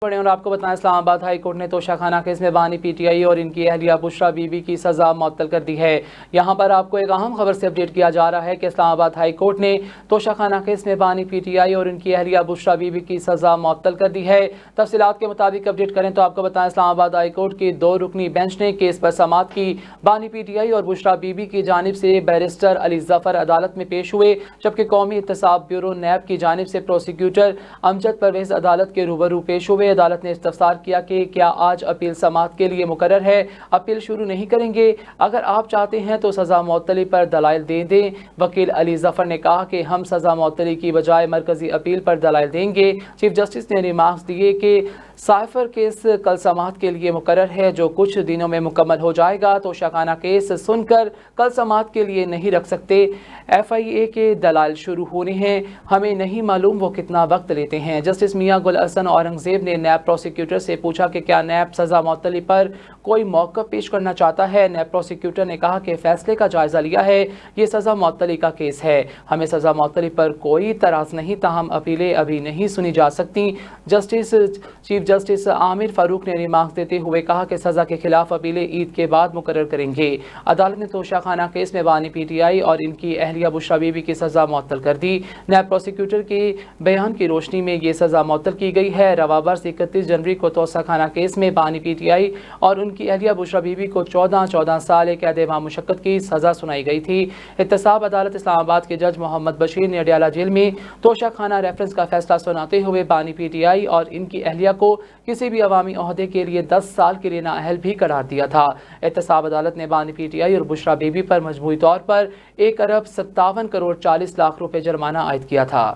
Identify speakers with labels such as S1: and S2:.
S1: और आपको बताएं, इस्लामाबाद हाई कोर्ट ने तोशाखाना केस में बानी पीटीआई और इनकी अहलिया बुशरा बीबी की सज़ा मुअत्तल कर दी है। यहां पर आपको एक अहम खबर से अपडेट किया जा रहा है कि इस्लामाबाद हाई कोर्ट ने तोशाखाना केस में बानी पीटीआई और इनकी अहलिया बुशरा बीबी की सज़ा मुअत्तल कर दी है। तफसीलात के मुताबिक अपडेट करें तो आपको बताएं, इस्लामाबाद हाई कोर्ट की 2 रुकनी बेंच ने केस पर समाअत की। बानी पीटीआई और बुशरा बीबी की जानिब से बैरिस्टर अली जफर अदालत में पेश हुए, जबकि कौमी एहतसाब ब्यूरो नैब की जानिब से प्रोसिक्यूटर अमजद परवेज अदालत के रूबरू पेश हुए। अदालत ने इस्तफसार किया कि क्या आज अपील समाअत के लिए मुकर्रर है, अपील शुरू नहीं करेंगे। अगर आप चाहते हैं तो सज़ा मुअत्तली पर दलाइल दे दें। वकील अली जफर ने कहा कि हम सज़ा मुअत्तली की बजाय मरकजी अपील पर दलाइल देंगे। चीफ जस्टिस ने रिमार्क्स दिए कि साइफर केस कल समाअत के लिए मुकर्रर है, जो कुछ दिनों में मुकम्मल हो जाएगा। तोशाखाना केस सुनकर कल समाअत के लिए नहीं रख सकते। FIA के दलाइल शुरू होने हैं, हमें नहीं मालूम वो कितना वक्त लेते हैं। जस्टिस मियां गुल हसन औरंगजेब ने नैब प्रोसिक्यूटर से पूछा कि क्या नैब सज़ा मुअत्तली पर कोई मौक़िफ़ पेश करना चाहता है। नैब प्रोसिक्यूटर ने कहा कि फ़ैसले का जायज़ा लिया है, ये सज़ा मुअत्तली का केस है, हमें सज़ा मुअत्तली पर कोई तराज़ नहीं, ताहम अपीलें अभी नहीं सुनी जा सकती। चीफ जस्टिस आमिर फारूक ने रिमार्क्स देते हुए कहा कि सज़ा के खिलाफ अपीलें ईद के बाद मुकर्रर करेंगे। अदालत ने तोशाखाना केस में बानी पीटीआई और इनकी अहलिया बुशरा बीबी की सज़ा मुअत्तल कर दी। नैब प्रोसिक्यूटर के बयान की रोशनी में ये सज़ा मुअत्तल की गई है। रवाबर 31 जनवरी को तोशाखाना केस में बानी पीटीआई और उनकी अहलिया बुशरा बीबी को 14 साल कैद मामुशक्कत की सज़ा सुनाई गई थी। एहतसाब अदालत इस्लामाबाद के जज मोहम्मद बशीर ने अडयाला जेल में तोशाखाना रेफरेंस का फैसला सुनाते हुए बानी पीटीआई और इनकी अहलिया को किसी भी अवामी ओहदे के लिए 10 साल के लिए नाअहल भी करार दिया था। एहतसाब अदालत ने बानी पीटीआई और बुशरा बीबी पर मजमूई तौर पर 1 अरब 57 करोड़ 40 लाख रुपए जुर्माना आयद किया था।